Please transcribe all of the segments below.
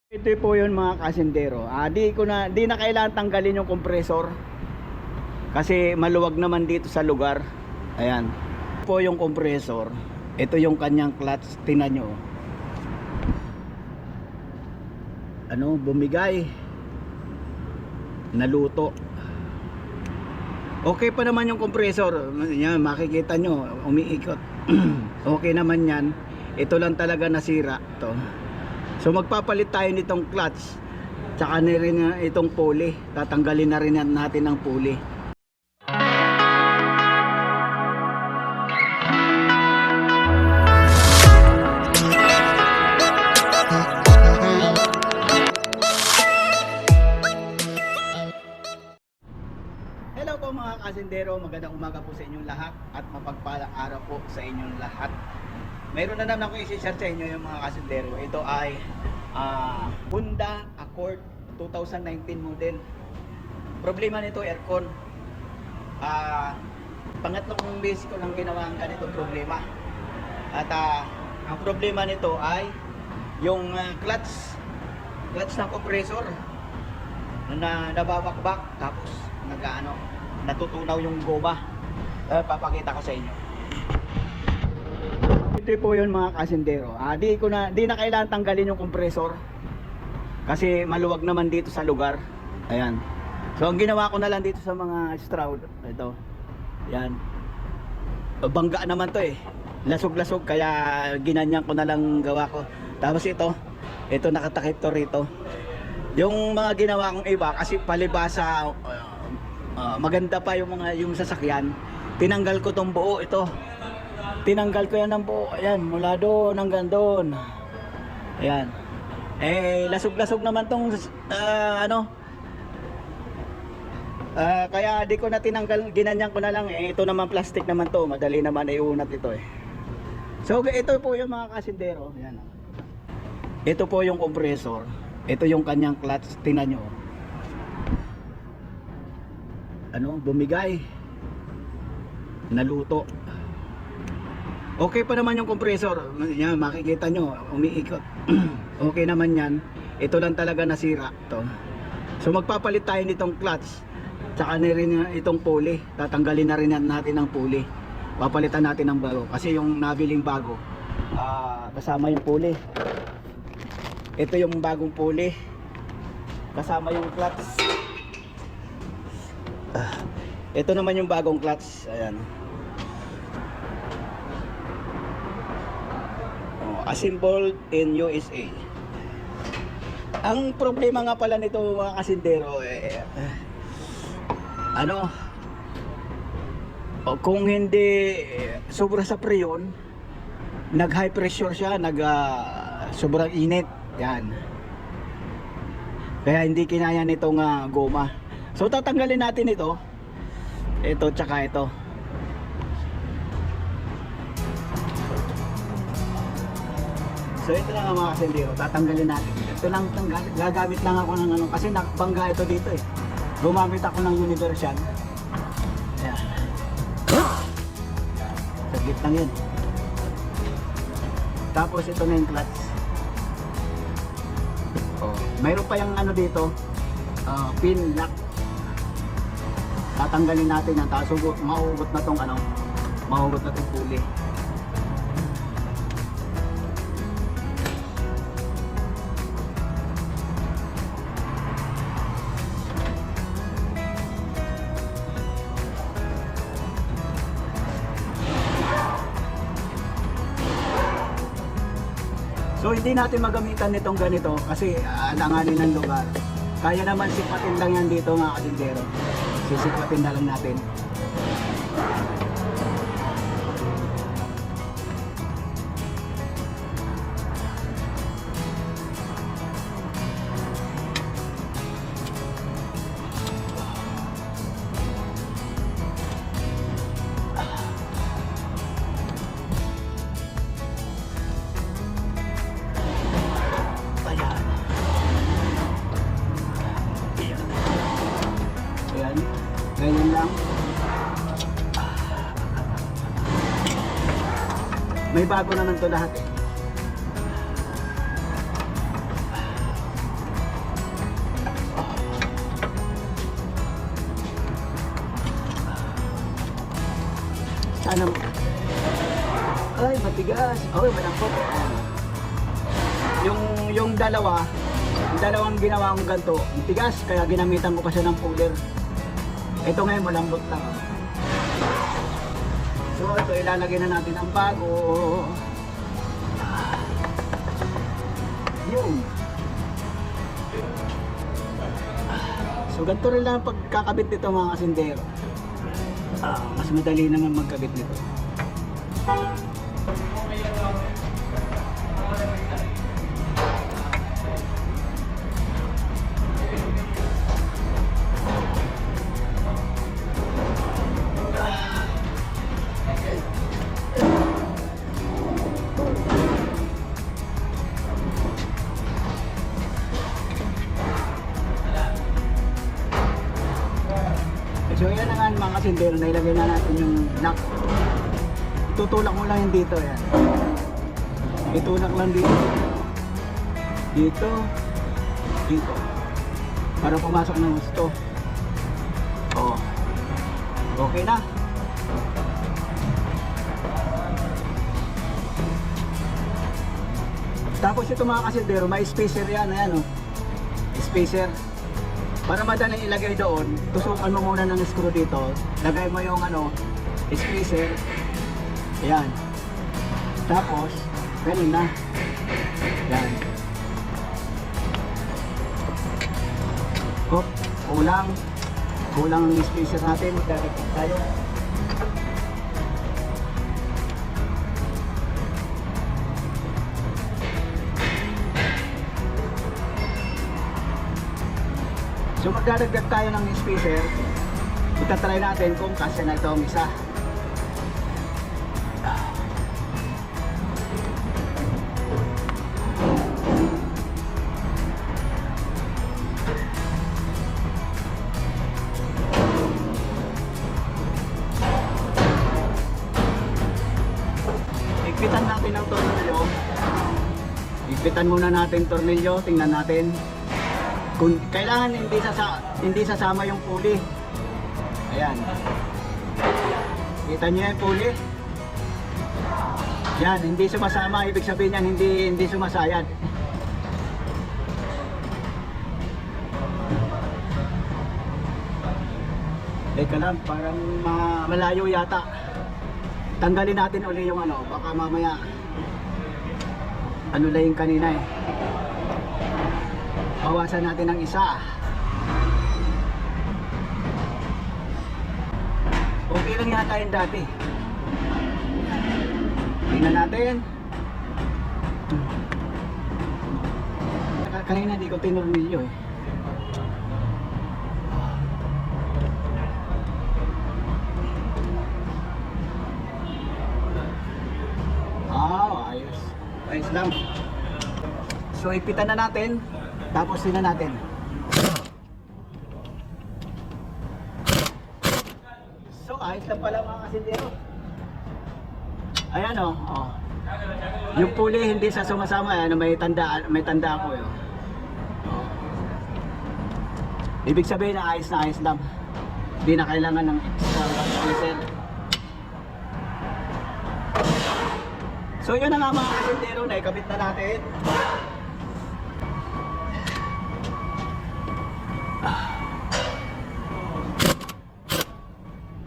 Ito po yun mga kasindero. Di na kailangan tanggalin yung compressor. Kasi maluwag naman dito sa lugar. Ayan. Po yung compressor. Ito yung kanyang clutch. Tingnan nyo. Bumigay. Naluto. Okay pa naman yung compressor. Yan, makikita nyo. Umiikot. Okay naman yan. Ito lang talaga nasira. Ito. So magpapalit tayo nitong clutch. Tsaka na rin itong pulley. Tatanggalin na rin natin ang pulley. Hello po mga kasindero, magandang umaga po sa inyong lahat at mapagpalang araw po sa inyong lahat. Mayroon na naman ako i-share sa inyo yung mga kasindero. Ito ay Honda Accord 2019 model. Problema nito aircon. Pangatlong beses ko nang ginawa ang ganitong problema. At ang problema nito ay yung clutch ng compressor na nababakbak tapos natutunaw yung goma. Papakita ko sa inyo. Ito po yun mga kasindero. Di na kailangan tanggalin yung compressor kasi maluwag naman dito sa lugar. Ayan. So ang ginawa ko na lang dito sa mga stroud, ito. Ayan. Bangga naman to eh. Lasog-lasog kaya ginanyan ko na lang gawa ko. Tapos ito nakatakip to rito. Yung mga ginawa kong iba kasi palibasa maganda pa yung sasakyan. Tinanggal ko tong buo ito. Tinanggal ko yan ng buo. Ayan, mula doon hanggang doon. Ayan. Lasog-lasog naman tong kaya di ko na tinanggal, ginanyan ko na lang. Ito naman plastic naman to, madali naman iunat ito eh. So ito po yung mga kasindero. Ayan. Ito po yung compressor. Ito yung kanyang clutch. Tingnan nyo. Bumigay. Naluto. Okay pa naman yung compressor. Yan, makikita nyo. Umiikot. Okay naman yan. Ito lang talaga nasira. Ito. So magpapalit tayo nitong clutch. Tsaka na rin itong pulley. Tatanggalin na rin natin ang pulley. Papalitan natin ng bago. Kasi yung nabiling bago, kasama yung pulley. Ito yung bagong pulley. Kasama yung clutch. Ito naman yung bagong clutch. Ayan. Assembled in USA. Ang problema nga pala nito mga kasindero kung hindi sobra sa preyon, nag high pressure siya, sobrang init. Yan. Kaya hindi kinaya nitong goma. So tatanggalin natin ito. Ito tsaka ito. So ito lang mga kasindero, tatanggalin natin. Ito lang gagamit lang ako ng kasi nakabangga ito dito eh. Gumamit ako ng universal. Ayan. Saglit lang yun. Tapos ito na yung clutch. Mayroon pa yung dito, pin lock. Tatanggalin natin yan, tapos mahugot na tong mahugot na tong pulley. So hindi natin magamitan nitong ganito kasi alanganin ng lugar. Kaya naman sipatin lang yan dito mga kasindero. Sisipatin na lang natin. Ganyan lang. May bago naman to lahat eh. Sana mo. Ay, matigas. Okay, malambot. Ayan. Yung dalawang ginawa kong ganito, matigas, kaya ginamitan ko pa siya ng puller. Ito ngayon, malambot lang. So, ito ilalagay na natin ang bago. Yun. So, ganito rin lang pagkakabit nito mga kasindero. Mas madali naman magkabit nito. So yan na nga mga kasindero, nailagay na natin yung lock. Itutulak mo lang yung dito, yan. Itulak lang dito. Dito. Dito. Para pumasok ng gusto. Oh. Okay na. Tapos ito mga kasindero, may spacer yan, ayan oh. Spacer. Para madaling ilagay doon, tusukan mo muna ng screw dito. Lagay mo yung spacer. Ayan. Tapos, ganun na. Ayan. Oh, kulang ang spacer natin. Magdadagdag tayo. So magdadagdag tayo ng spacer. Itatry natin kung kasya na ito ang isa. Igpitan natin ang tornilyo. Igpitan muna natin tornilyo. Tingnan natin. Kung kailangan hindi sasama yung pulley. Ayan. Kita niyo yung pulley? Yan, hindi sumasama, ibig sabihin yan hindi sumasayad. Teka lang, parang malayo yata. Tanggalin natin uli yung baka mamaya lang yung kanina eh. Bawasan natin ng isa. Okay lang yata yung dati. Tingnan natin. Kanina di ko tinurnilyo eh. Ayos. Ayos lang. So ipitan na natin. Tapos tingnan natin. So ayos lang pala mga kasindero. Ayan oh. Yung pulley hindi sa sumasama, may tanda ako eh. Ibig sabihin na ayos lang. Hindi na kailangan ng extra spacer. So yun na nga mga kasindero, naikabit na natin.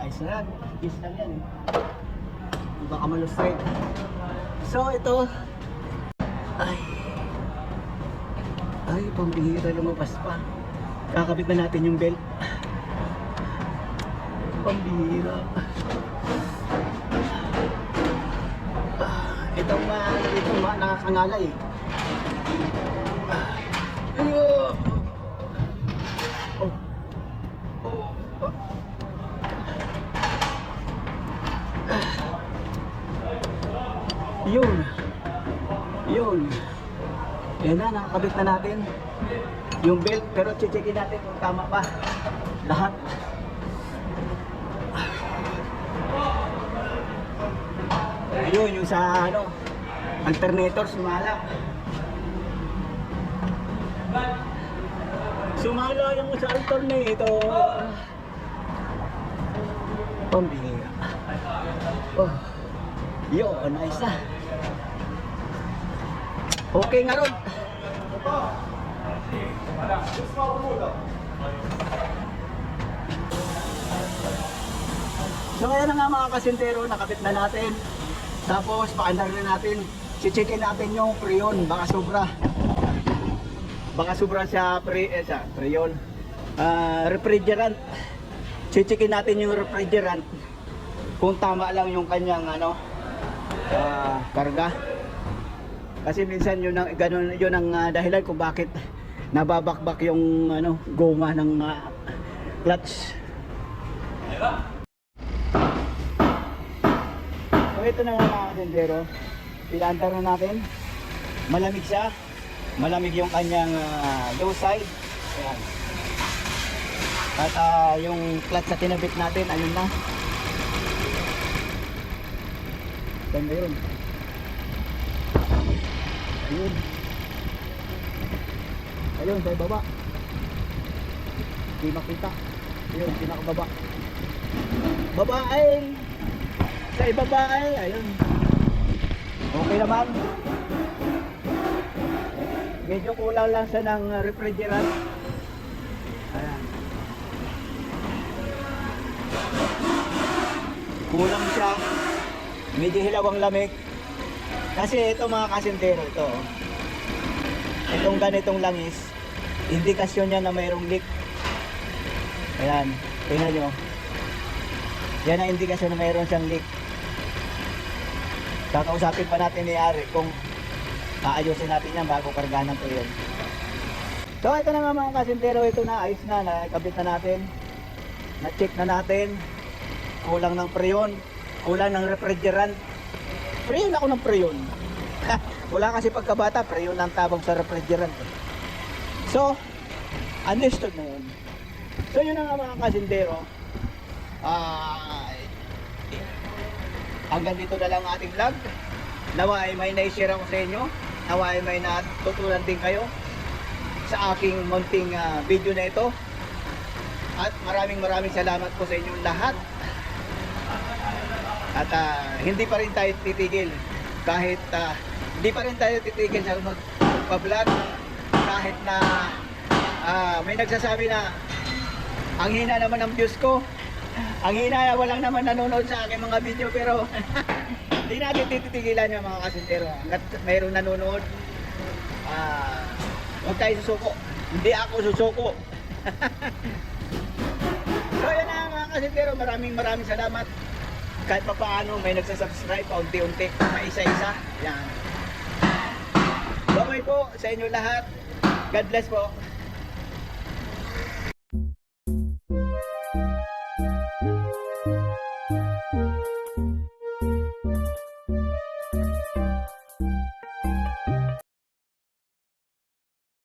Ayos na yan, is lang yan eh. Baka malustay. So ito, ay pambihira, lumabas pa. Kakabit na natin yung belt. Pambihira. Itong nakakangalay eh. Yun. Yan na, nakakabit na natin yung belt, pero checkin natin kung tama pa lahat. Ayun, yung sa alternator sumala yung sa alternator. Pambihira. Oh. Yo, nice na. Okay nga ron. So ayan na nga mga kasintero, nakabit na natin. Tapos paandar na natin. Checkin natin yung preyon, baka sobra. Baka sobra sa preyon. Refrigerant. Checkin natin yung refrigerant. Kung tama lang yung kanyang karga. Kasi minsan yun ang ganun, yun ang dahilan kung bakit nababakbak yung goma ng clutch. So ito na nga mga kasintero, pinaandar na natin. Malamig siya, malamig yung kanyang low side. Ayan. At yung clutch sa tinabit natin, ayun na. Ganda yun. Ayun. Ayun, sa ibaba. Hindi makita. Ayun, pinakababa. Baba ay sa ibaba ay ayun. Okay naman. Medyo kulang lang sa ng refrigerant. Ayan. Kulang siya. Medyo hilaw ang lamig. Kasi ito mga kasintero, itong ganitong langis, indikasyon niya na mayroong leak. Ayan, tingnan nyo. Yan ang indikasyon na mayroon siyang leak. Kakausapin pa natin ni Ari kung aayusin natin yan bago kargahan po yun. So ito na nga mga kasintero, ito na, ayos na, nakabit na natin. Na-check na natin. Kulang ng preyon, kulang ng refrigerant. Preyon ako ng preyon. Wala kasi pagkabata, preyon ang tabang sa refrigerant. So, understood na yun. So yun na nga mga kasintero. Hanggang dito na lang ating vlog. Nawa ay may na-share ako sa inyo. Nawa ay may natutunan din kayo sa aking munting video na ito. At maraming salamat po sa inyong lahat. At hindi pa rin tayo titigil kahit hindi pa rin tayo titigil sa magpa-vlog kahit na may nagsasabi na ang hina naman ng views ko, ang hina na walang naman nanonood sa aking mga video, pero hindi natin titigilan yung mga kasintero hanggat mayroong nanonood. Huwag tayo susuko, hindi ako susuko. So yan na mga kasintero, maraming salamat. Kahit pa paano may nagsasubscribe paunti-unti, maisa-isa. Yan. Bye-bye po sa inyo lahat. God bless po.